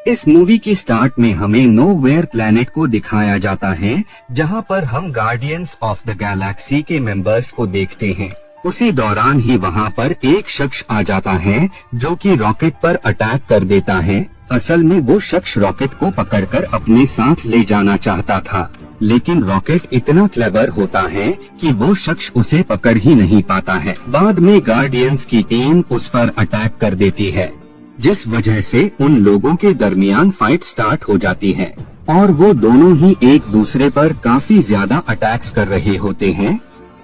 इस मूवी की स्टार्ट में हमें नोवेयर प्लेनेट को दिखाया जाता है, जहां पर हम गार्डियंस ऑफ द गैलेक्सी के मेंबर्स को देखते हैं। उसी दौरान ही वहां पर एक शख्स आ जाता है जो कि रॉकेट पर अटैक कर देता है। असल में वो शख्स रॉकेट को पकड़कर अपने साथ ले जाना चाहता था, लेकिन रॉकेट इतना क्लेवर होता है कि वो शख्स उसे पकड़ ही नहीं पाता है। बाद में गार्डियंस की टीम उस पर अटैक कर देती है, जिस वजह से उन लोगों के दरमियान फाइट स्टार्ट हो जाती है और वो दोनों ही एक दूसरे पर काफी ज्यादा अटैक्स कर रहे होते हैं।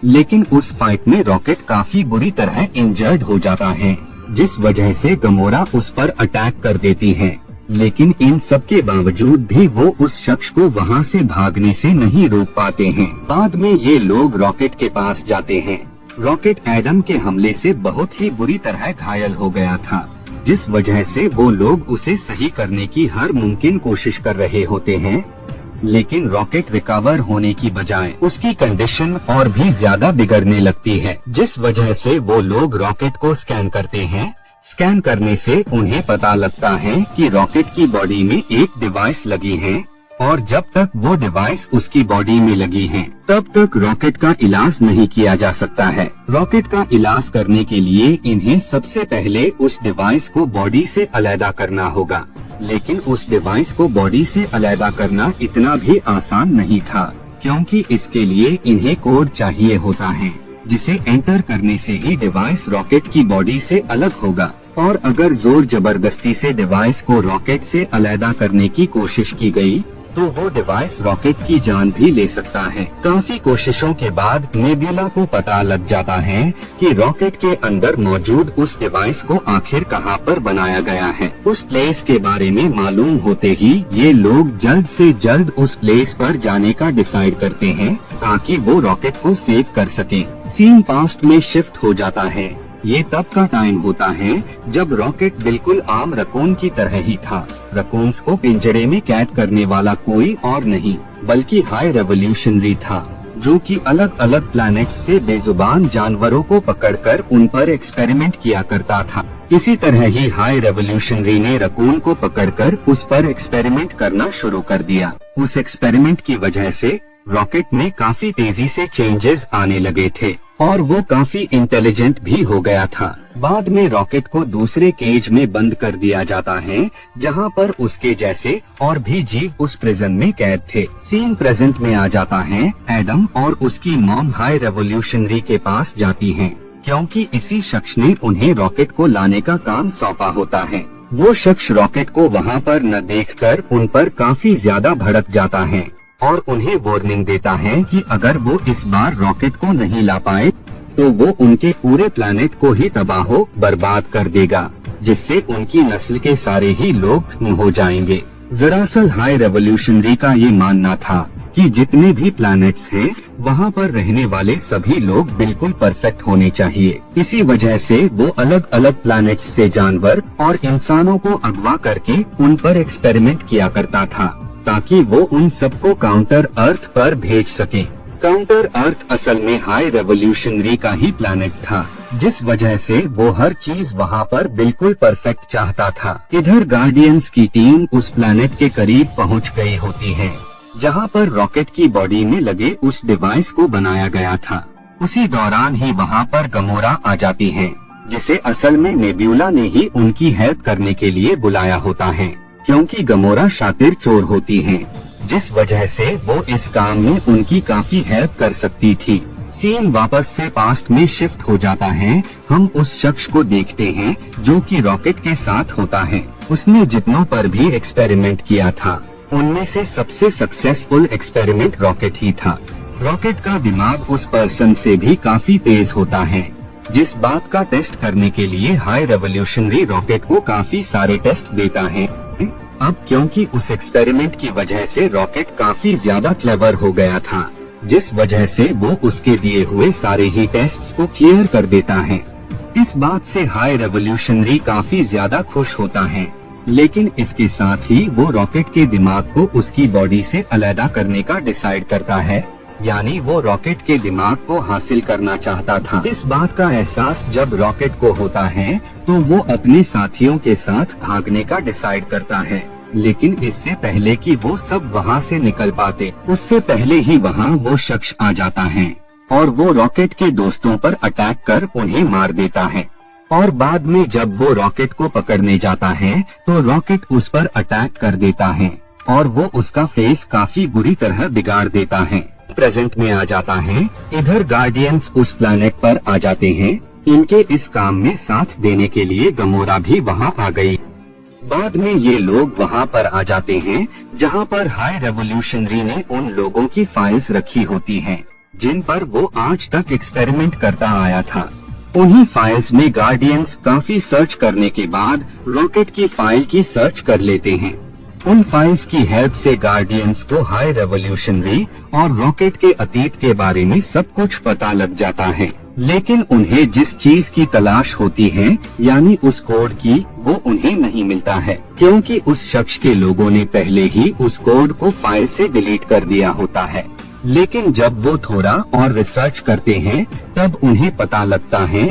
लेकिन उस फाइट में रॉकेट काफी बुरी तरह इंजर्ड हो जाता है, जिस वजह से गमोरा उस पर अटैक कर देती है। लेकिन इन सब के बावजूद भी वो उस शख्स को वहाँ से भागने से नहीं रोक पाते हैं। बाद में ये लोग रॉकेट के पास जाते हैं। रॉकेट एडम के हमले से बहुत ही बुरी तरह घायल हो गया था, जिस वजह से वो लोग उसे सही करने की हर मुमकिन कोशिश कर रहे होते हैं। लेकिन रॉकेट रिकवर होने की बजाय उसकी कंडीशन और भी ज्यादा बिगड़ने लगती है, जिस वजह से वो लोग रॉकेट को स्कैन करते हैं। स्कैन करने से उन्हें पता लगता है कि रॉकेट की बॉडी में एक डिवाइस लगी है और जब तक वो डिवाइस उसकी बॉडी में लगी है तब तक रॉकेट का इलाज नहीं किया जा सकता है। रॉकेट का इलाज करने के लिए इन्हें सबसे पहले उस डिवाइस को बॉडी से अलग करना होगा, लेकिन उस डिवाइस को बॉडी से अलग करना इतना भी आसान नहीं था, क्योंकि इसके लिए इन्हें कोड चाहिए होता है, जिसे एंटर करने से ही डिवाइस रॉकेट की बॉडी से अलग होगा। और अगर जोर जबरदस्ती से डिवाइस को रॉकेट से अलग करने की कोशिश की गई तो वो डिवाइस रॉकेट की जान भी ले सकता है। काफी कोशिशों के बाद नेबुला को पता लग जाता है कि रॉकेट के अंदर मौजूद उस डिवाइस को आखिर कहां पर बनाया गया है। उस प्लेस के बारे में मालूम होते ही ये लोग जल्द से जल्द उस प्लेस पर जाने का डिसाइड करते हैं ताकि वो रॉकेट को सेव कर सके। सीन पास्ट में शिफ्ट हो जाता है। ये तब का टाइम होता है जब रॉकेट बिल्कुल आम रकून की तरह ही था। रकून्स को पिंजरे में कैद करने वाला कोई और नहीं बल्कि हाई रेवोल्यूशनरी था, जो कि अलग अलग प्लैनेट्स से बेजुबान जानवरों को पकड़कर उन पर एक्सपेरिमेंट किया करता था। इसी तरह ही हाई रेवोल्यूशनरी ने रकून को पकड़कर उस पर एक्सपेरिमेंट करना शुरू कर दिया। उस एक्सपेरिमेंट की वजह से रॉकेट में काफी तेजी से चेंजेस आने लगे थे और वो काफी इंटेलिजेंट भी हो गया था। बाद में रॉकेट को दूसरे केज में बंद कर दिया जाता है, जहां पर उसके जैसे और भी जीव उस प्रिजन में कैद थे। सीन प्रेजेंट में आ जाता है। एडम और उसकी मॉम हाई रेवोल्यूशनरी के पास जाती हैं, क्योंकि इसी शख्स ने उन्हें रॉकेट को लाने का काम सौंपा होता है। वो शख्स रॉकेट को वहाँ पर न देखकर उन पर काफी ज्यादा भड़क जाता है और उन्हें वार्निंग देता है कि अगर वो इस बार रॉकेट को नहीं ला पाए तो वो उनके पूरे प्लैनेट को ही तबाहो बर्बाद कर देगा, जिससे उनकी नस्ल के सारे ही लोग खत्म हो जाएंगे। दरअसल हाई रेवोल्यूशनरी का ये मानना था कि जितने भी प्लैनेट्स हैं वहाँ पर रहने वाले सभी लोग बिल्कुल परफेक्ट होने चाहिए। इसी वजह से वो अलग अलग प्लैनेट्स से जानवर और इंसानों को अगवा करके उन पर एक्सपेरिमेंट किया करता था, ताकि वो उन सबको काउंटर अर्थ पर भेज सके। काउंटर अर्थ असल में हाई रेवोल्यूशनरी का ही प्लैनेट था, जिस वजह से वो हर चीज वहाँ पर बिल्कुल परफेक्ट चाहता था। इधर गार्डियंस की टीम उस प्लैनेट के करीब पहुँच गई होती है, जहाँ पर रॉकेट की बॉडी में लगे उस डिवाइस को बनाया गया था। उसी दौरान ही वहाँ पर गमोरा आ जाती है, जिसे असल में नेबुला ने ही उनकी हेल्प करने के लिए बुलाया होता है, क्योंकि गमोरा शातिर चोर होती हैं, जिस वजह से वो इस काम में उनकी काफी हेल्प कर सकती थी। सीन वापस से पास्ट में शिफ्ट हो जाता है। हम उस शख्स को देखते हैं जो कि रॉकेट के साथ होता है। उसने जितनों पर भी एक्सपेरिमेंट किया था उनमें से सबसे सक्सेसफुल एक्सपेरिमेंट रॉकेट ही था। रॉकेट का दिमाग उस पर्सन से भी काफी तेज होता है, जिस बात का टेस्ट करने के लिए हाई रेवोल्यूशनरी रॉकेट को काफी सारे टेस्ट देता है। अब क्योंकि उस एक्सपेरिमेंट की वजह से रॉकेट काफी ज्यादा क्लेवर हो गया था, जिस वजह से वो उसके दिए हुए सारे ही टेस्ट्स को क्लियर कर देता है। इस बात से हाई रेवोल्यूशनरी काफी ज्यादा खुश होता है, लेकिन इसके साथ ही वो रॉकेट के दिमाग को उसकी बॉडी से अलग करने का डिसाइड करता है, यानी वो रॉकेट के दिमाग को हासिल करना चाहता था। इस बात का एहसास जब रॉकेट को होता है तो वो अपने साथियों के साथ भागने का डिसाइड करता है। लेकिन इससे पहले कि वो सब वहाँ से निकल पाते, उससे पहले ही वहाँ वो शख्स आ जाता है और वो रॉकेट के दोस्तों पर अटैक कर उन्हें मार देता है। और बाद में जब वो रॉकेट को पकड़ने जाता है तो रॉकेट उस पर अटैक कर देता है और वो उसका फेस काफी बुरी तरह बिगाड़ देता है। प्रेजेंट में आ जाता है। इधर गार्डियंस उस प्लैनेट पर आ जाते हैं। इनके इस काम में साथ देने के लिए गमोरा भी वहाँ आ गई। बाद में ये लोग वहाँ पर आ जाते हैं जहाँ पर हाई रेवोल्यूशनरी ने उन लोगों की फाइल्स रखी होती हैं, जिन पर वो आज तक एक्सपेरिमेंट करता आया था। उन्हीं फाइल्स में गार्डियंस काफी सर्च करने के बाद रॉकेट की फाइल की सर्च कर लेते हैं। उन फाइल्स की हेल्प से गार्डियंस को हाई रेवोल्यूशनरी और रॉकेट के अतीत के बारे में सब कुछ पता लग जाता है। लेकिन उन्हें जिस चीज की तलाश होती है, यानी उस कोड की, वो उन्हें नहीं मिलता है, क्योंकि उस शख्स के लोगों ने पहले ही उस कोड को फाइल से डिलीट कर दिया होता है। लेकिन जब वो थोड़ा और रिसर्च करते हैं तब उन्हें पता लगता है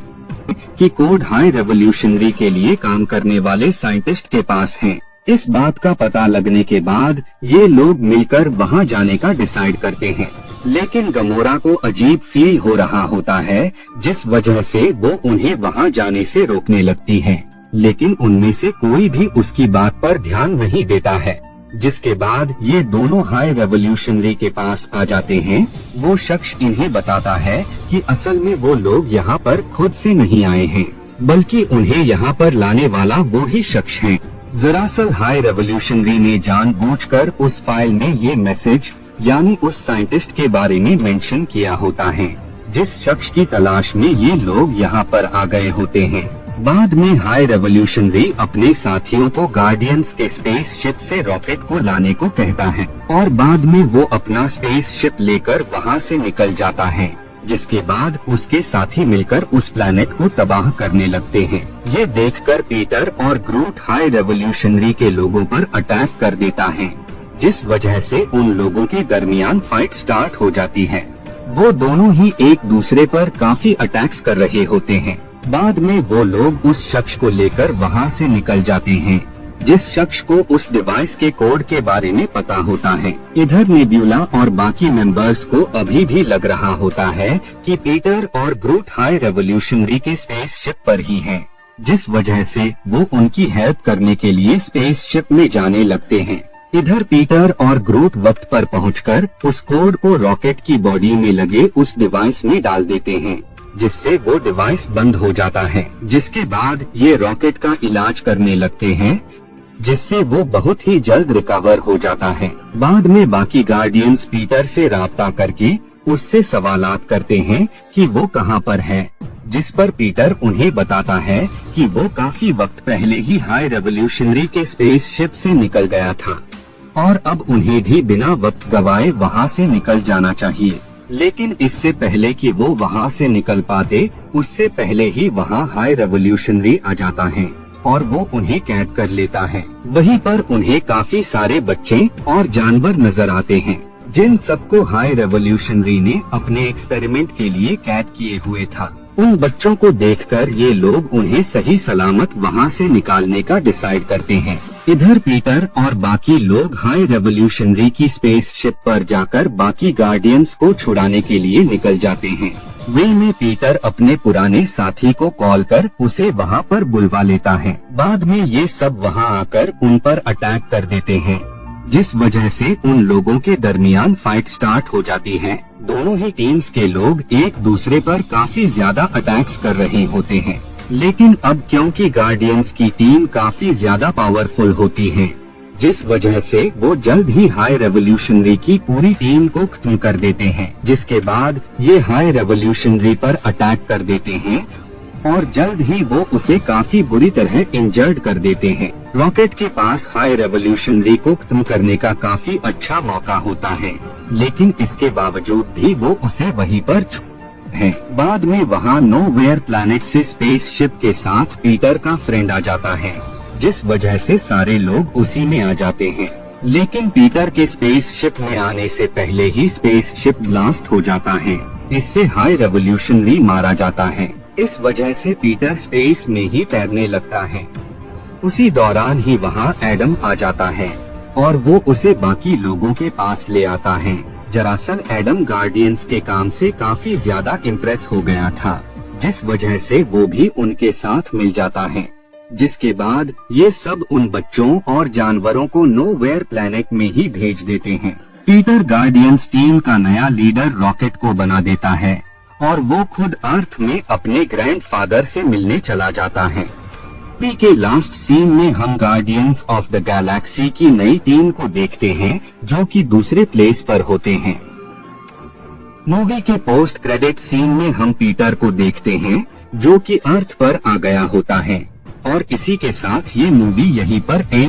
कि कोड हाई रेवोल्यूशनरी के लिए काम करने वाले साइंटिस्ट के पास है। इस बात का पता लगने के बाद ये लोग मिलकर वहाँ जाने का डिसाइड करते हैं। लेकिन गमोरा को अजीब फील हो रहा होता है, जिस वजह से वो उन्हें वहाँ जाने से रोकने लगती है। लेकिन उनमें से कोई भी उसकी बात पर ध्यान नहीं देता है। जिसके बाद ये दोनों हाई रेवोल्यूशनरी के पास आ जाते हैं। वो शख्स इन्हें बताता है कि असल में वो लोग यहाँ पर खुद से नहीं आए हैं, बल्कि उन्हें यहाँ पर लाने वाला वो ही शख्स है। दरअसल हाई रेवोल्यूशनरी ने जानबूझकर उस फाइल में ये मैसेज यानी उस साइंटिस्ट के बारे में मेंशन किया होता है, जिस शख्स की तलाश में ये लोग यहाँ पर आ गए होते हैं। बाद में हाई रेवोल्यूशनरी अपने साथियों को गार्डियंस के स्पेस शिप से रॉकेट को लाने को कहता है और बाद में वो अपना स्पेस शिप लेकर वहाँ से निकल जाता है, जिसके बाद उसके साथी मिलकर उस प्लैनेट को तबाह करने लगते हैं। ये देखकर पीटर और ग्रूट हाई रेवोल्यूशनरी के लोगों पर अटैक कर देता है, जिस वजह से उन लोगों के दरमियान फाइट स्टार्ट हो जाती है। वो दोनों ही एक दूसरे पर काफी अटैक्स कर रहे होते हैं। बाद में वो लोग उस शख्स को लेकर वहाँ से निकल जाते हैं, जिस शख्स को उस डिवाइस के कोड के बारे में पता होता है। इधर नेब्यूला और बाकी मेंबर्स को अभी भी लग रहा होता है कि पीटर और ग्रूट हाई रेवोल्यूशनरी के स्पेस शिप पर ही हैं, जिस वजह से वो उनकी हेल्प करने के लिए स्पेस शिप में जाने लगते हैं। इधर पीटर और ग्रूट वक्त पर पहुंचकर उस कोड को रॉकेट की बॉडी में लगे उस डिवाइस में डाल देते हैं, जिससे वो डिवाइस बंद हो जाता है। जिसके बाद ये रॉकेट का इलाज करने लगते हैं, जिससे वो बहुत ही जल्द रिकवर हो जाता है। बाद में बाकी गार्डियंस पीटर से राब्ता करके उससे सवालात करते हैं कि वो कहाँ पर है, जिस पर पीटर उन्हें बताता है कि वो काफी वक्त पहले ही हाई रेवोल्यूशनरी के स्पेस शिप से निकल गया था और अब उन्हें भी बिना वक्त गवाए वहाँ से निकल जाना चाहिए। लेकिन इससे पहले कि वो वहाँ से निकल पाते, उससे पहले ही वहाँ हाई रेवोल्यूशनरी आ जाता है और वो उन्हें कैद कर लेता है। वहीं पर उन्हें काफी सारे बच्चे और जानवर नजर आते हैं, जिन सबको हाई रेवोल्यूशनरी ने अपने एक्सपेरिमेंट के लिए कैद किए हुए था। उन बच्चों को देखकर ये लोग उन्हें सही सलामत वहाँ से निकालने का डिसाइड करते हैं। इधर पीटर और बाकी लोग हाई रेवोल्यूशनरी की स्पेस शिप पर जाकर बाकी गार्डियंस को छुड़ाने के लिए निकल जाते हैं। वे में पीटर अपने पुराने साथी को कॉल कर उसे वहाँ पर बुलवा लेता है। बाद में ये सब वहाँ आकर उन पर अटैक कर देते हैं, जिस वजह से उन लोगों के दरमियान फाइट स्टार्ट हो जाती है। दोनों ही टीम्स के लोग एक दूसरे पर काफी ज्यादा अटैक्स कर रहे होते हैं। लेकिन अब क्योंकि गार्डियंस की टीम काफी ज्यादा पावरफुल होती है, जिस वजह से वो जल्द ही हाई रेवोल्यूशनरी की पूरी टीम को खत्म कर देते हैं। जिसके बाद ये हाई रेवोल्यूशनरी पर अटैक कर देते हैं और जल्द ही वो उसे काफी बुरी तरह इंजर्ड कर देते हैं। रॉकेट के पास हाई रेवोल्यूशनरी को खत्म करने का काफी अच्छा मौका होता है, लेकिन इसके बावजूद भी वो उसे वहीं पर है। बाद में वहाँ नोवेयर प्लैनेट से स्पेस शिप के साथ पीटर का फ्रेंड आ जाता है, जिस वजह से सारे लोग उसी में आ जाते हैं। लेकिन पीटर के स्पेस शिप में आने से पहले ही स्पेस शिप ब्लास्ट हो जाता है। इससे हाई रेवोल्यूशनरी मारा जाता है। इस वजह से पीटर स्पेस में ही तैरने लगता है। उसी दौरान ही वहाँ एडम आ जाता है और वो उसे बाकी लोगों के पास ले आता है। दरअसल एडम गार्डियंस के काम से काफी ज्यादा इम्प्रेस हो गया था, जिस वजह से वो भी उनके साथ मिल जाता है। जिसके बाद ये सब उन बच्चों और जानवरों को नोवेयर प्लेनेट में ही भेज देते हैं। पीटर गार्डियंस टीम का नया लीडर रॉकेट को बना देता है और वो खुद अर्थ में अपने ग्रैंडफादर से मिलने चला जाता है। मूवी के लास्ट सीन में हम गार्डियंस ऑफ द गैलेक्सी की नई टीम को देखते हैं, जो कि दूसरे प्लेस पर होते हैं। मूवी के पोस्ट क्रेडिट सीन में हम पीटर को देखते हैं, जो कि अर्थ पर आ गया होता है। और इसी के साथ ये मूवी यहीं पर एंड